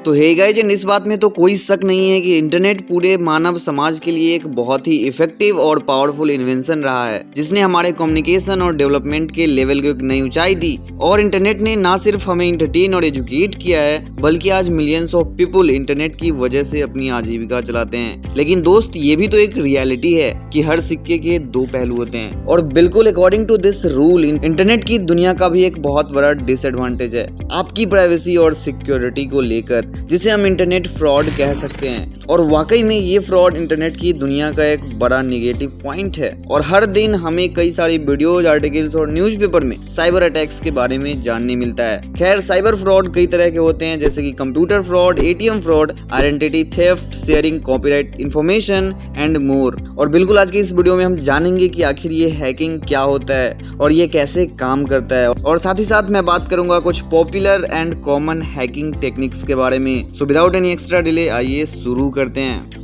तो hey guys, इस बात में तो कोई शक नहीं है कि इंटरनेट पूरे मानव समाज के लिए एक बहुत ही इफेक्टिव और पावरफुल इन्वेंशन रहा है, जिसने हमारे कम्युनिकेशन और डेवलपमेंट के लेवल को एक नई ऊंचाई दी। और इंटरनेट ने ना सिर्फ हमें इंटरटेन और एजुकेट किया है, बल्कि आज मिलियंस ऑफ पीपल इंटरनेट की वजह से अपनी आजीविका चलाते हैं। लेकिन दोस्त, ये भी तो एक रियलिटी है कि हर सिक्के के दो पहलू होते हैं। और बिल्कुल according to this rule, internet की दुनिया का भी एक बहुत बड़ा डिसएडवांटेज है आपकी प्राइवेसी और सिक्योरिटी को लेकर, जिसे हम इंटरनेट फ्रॉड कह सकते हैं। और वाकई में ये फ्रॉड इंटरनेट की दुनिया का एक बड़ा नेगेटिव पॉइंट है। और हर दिन हमें कई सारी वीडियोज, आर्टिकल्स और न्यूज़पेपर में साइबर अटैक्स के बारे में जानने मिलता है। खैर, साइबर फ्रॉड कई तरह के होते हैं, जैसे कि computer fraud, ATM fraud, identity theft, sharing copyright information and more. और बिल्कुल आज की इस वीडियो में हम जानेंगे कि आखिर ये हैकिंग क्या होता है और ये कैसे काम करता है। और साथ ही साथ मैं बात करूंगा कुछ popular and common hacking techniques के बारे में। So without any extra delay आइए शुरू करते हैं।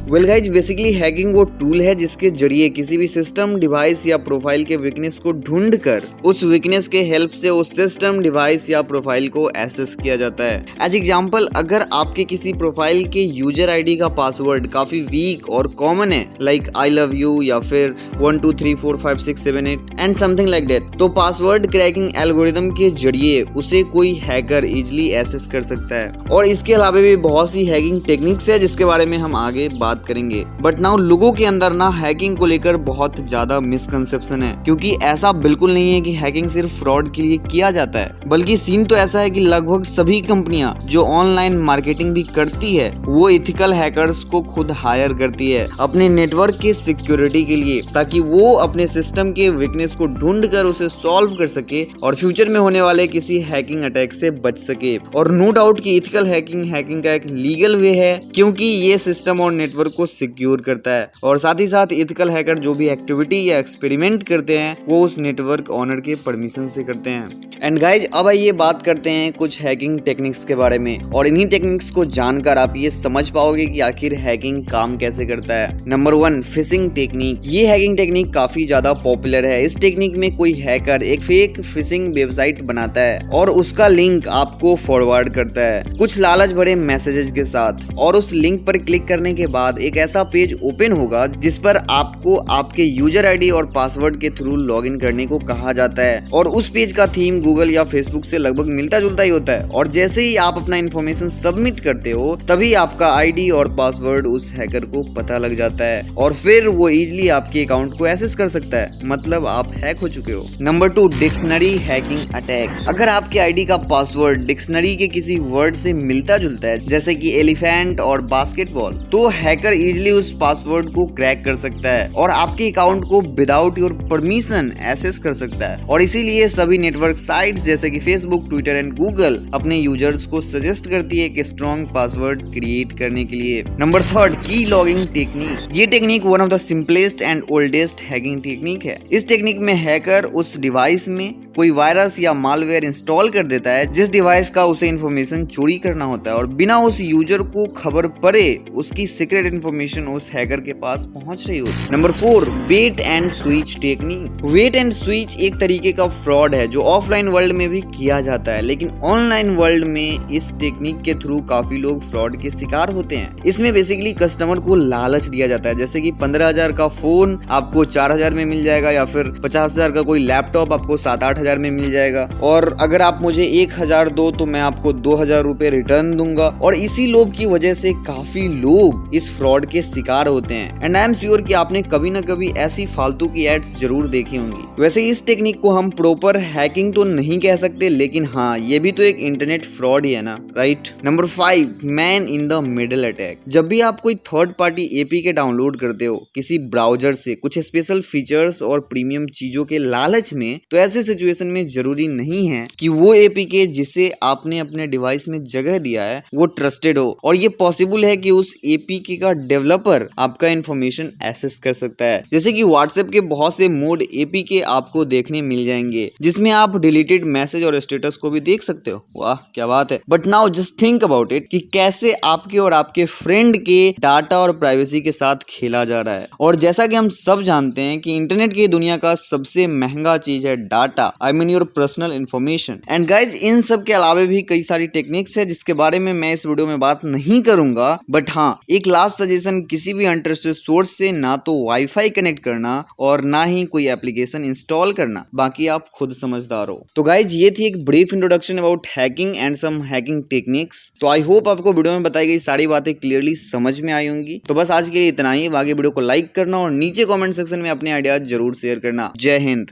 वेल गाइज, बेसिकली हैकिंग वो टूल है जिसके जरिए किसी भी सिस्टम, डिवाइस या प्रोफाइल के वीकनेस को ढूंढकर उस वीकनेस के हेल्प से उस सिस्टम, डिवाइस या प्रोफाइल को एक्सेस किया जाता है। एज एग्जांपल, अगर आपके किसी प्रोफाइल के यूजर आईडी का पासवर्ड काफी वीक और कॉमन है, लाइक आई लव यू या फिर 12345678 एंड समथिंग लाइक दैट, तो पासवर्ड क्रैकिंग एल्गोरिदम के जरिए उसे कोई हैकर इजिली एक्सेस कर सकता है। और इसके अलावा भी बहुत सी हैकिंग टेक्निक्स है जिसके बारे में हम आगे बात करेंगे। बट नाउ लोगों के अंदर ना हैकिंग को लेकर बहुत ज्यादा मिसकंसेप्शन है, क्योंकि ऐसा बिल्कुल नहीं है कि हैकिंग सिर्फ फ्रॉड के लिए किया जाता है, बल्कि सीन तो ऐसा है कि लगभग सभी कंपनियां जो ऑनलाइन मार्केटिंग भी करती है, वो इथिकल हैकर्स को खुद हायर करती है अपने नेटवर्क के सिक्योरिटी के लिए, ताकि वो अपने सिस्टम के वीकनेस को ढूंढकर उसे सॉल्व कर सके और फ्यूचर में होने वाले किसी हैकिंग अटैक से बच सके। और नो डाउट कि इथिकल हैकिंग का एक लीगल वे है, क्योंकि ये सिस्टम और नेटवर्क को सिक्योर करता है। और साथ ही साथ इथिकल हैकर जो भी एक्टिविटी या एक्सपेरिमेंट करते हैं, वो उस नेटवर्क ओनर के परमिशन से करते हैं। एंड गाइज, अब आइए बात करते हैं कुछ हैकिंग टेक्निक्स के बारे में। और इन्हीं टेक्निक्स को जानकर आप ये समझ पाओगे कि आखिर हैकिंग काम कैसे करता है। Number 1, fishing technique. ये हैकिंग टेक्निक काफी ज्यादा पॉपुलर है। इस टेक्निक में कोई हैकर एक फेक फिशिंग वेबसाइट बनाता है और उसका लिंक आपको फॉरवर्ड करता है कुछ लालच भरे मैसेजेस के साथ। और उस लिंक पर क्लिक करने के बाद एक ऐसा पेज ओपन होगा जिस पर आपको आपके यूजर आईडी और पासवर्ड के थ्रू लॉगिन करने को कहा जाता है। और उस पेज का थीम गूगल या फेसबुक से लगभग मिलता जुलता ही होता है। और जैसे ही आप अपना इंफॉर्मेशन सबमिट करते हो, तभी आपका आईडी और पासवर्ड उस हैकर को पता लग जाता है और फिर वो इजीली आपके अकाउंट को एक्सेस कर सकता है। मतलब आप हैक हो चुके हो। Number 2, dictionary hacking attack. अगर आपके आईडी का पासवर्ड डिक्शनरी के किसी वर्ड से मिलता जुलता है, जैसे कि एलिफेंट और बास्केटबॉल, तो हैकर इजीली उस पासवर्ड को क्रैक कर सकता है और आपके अकाउंट को विदाउट योर परमिशन एक्सेस कर सकता है। और इसीलिए सभी नेटवर्क साइट्स जैसे कि फेसबुक, ट्विटर एंड गूगल अपने यूजर्स को सजेस्ट करती है कि स्ट्रॉन्ग पासवर्ड क्रिएट करने के लिए। नंबर 3, की लॉगिंग टेक्निक। ये technique one of the simplest and oldest hacking technique है। इस टेक्निक में हैकर उस डिवाइस में कोई वायरस या मालवेयर इंस्टॉल कर देता है जिस डिवाइस का उसे इंफॉर्मेशन चोरी करना होता है, और बिना उस यूजर को खबर पड़े उसकी सीक्रेट इंफॉर्मेशन उस हैकर के पास पहुंच रही होती है। Number 4, wait and switch technique. Wait and switch एक तरीके का फ्रॉड है जो ऑफलाइन वर्ल्ड में भी किया जाता है, लेकिन ऑनलाइन वर्ल्ड में इस टेक्निक के थ्रू काफी लोग फ्रॉड के शिकार होते हैं। इसमें बेसिकली कस्टमर को लालच दिया जाता है, जैसे कि 15,000 का फोन आपको 4,000 में मिल जाएगा, या फिर 50,000 का कोई लैपटॉप आपको 7-8 हजार में मिल जाएगा। और अगर आप मुझे 1,000 दो तो मैं आपको 2,000 रुपए रिटर्न दूंगा। और इसी लोभ की वजह से काफी लोग इस फ्रॉड के शिकार होते हैं। एंड आई एम श्योर कि आपने कभी ना कभी ऐसी फालतू की एड्स जरूर देखी होंगी। वैसे इस टेक्निक को हम प्रॉपर हैकिंग तो नहीं कह सकते, लेकिन हाँ, ये भी तो एक इंटरनेट फ्रॉड ही है ना, right. Number 5, man in the middle attack. जब भी आप कोई थर्ड पार्टी एपीके डाउनलोड करते हो किसी ब्राउजर से कुछ स्पेशल फीचर्स और प्रीमियम चीजों के लालच में, तो ऐसे सिचुएशन सिचुएशन में जरूरी नहीं है कि वो एपीके जिसे आपने अपने डिवाइस में जगह दिया है वो ट्रस्टेड हो, और ये पॉसिबल है कि उस एपीके का डेवलपर आपका इंफॉर्मेशन एक्सेस कर सकता है। जैसे कि व्हाट्सएप के बहुत से मोड एपीके आपको देखने मिल जाएंगे जिसमें आप डिलीटेड मैसेज और स्टेटस को भी देख सकते हो। वाह क्या बात है। But now just think about it कि कैसे आपके और आपके फ्रेंड के डाटा और प्राइवेसी के साथ खेला जा रहा है। और जैसा कि हम सब जानते हैं कि इंटरनेट की दुनिया का सबसे महंगा चीज है data, I mean your personal information. And guys in सब के अलावा भी कई सारी टेक्निक्स है जिसके बारे में मैं इस वीडियो में बात नहीं करूंगा। बट हाँ, एक लास्ट सजेशन, किसी भी अनट्रस्टेड सोर्स से ना तो वाईफाई कनेक्ट करना और ना ही कोई एप्लीकेशन इंस्टॉल करना, बाकी आप खुद समझदार हो। तो गाइज ये थी एक brief introduction about hacking and some hacking techniques. तो आई होप आपको वीडियो में बताई गई सारी बातें क्लियरली समझ में आई होंगी। तो बस आज के लिए इतना ही। आगे वीडियो को लाइक करना और नीचे कमेंट सेक्शन में अपने आइडियाज जरूर शेयर करना। जय हिंद।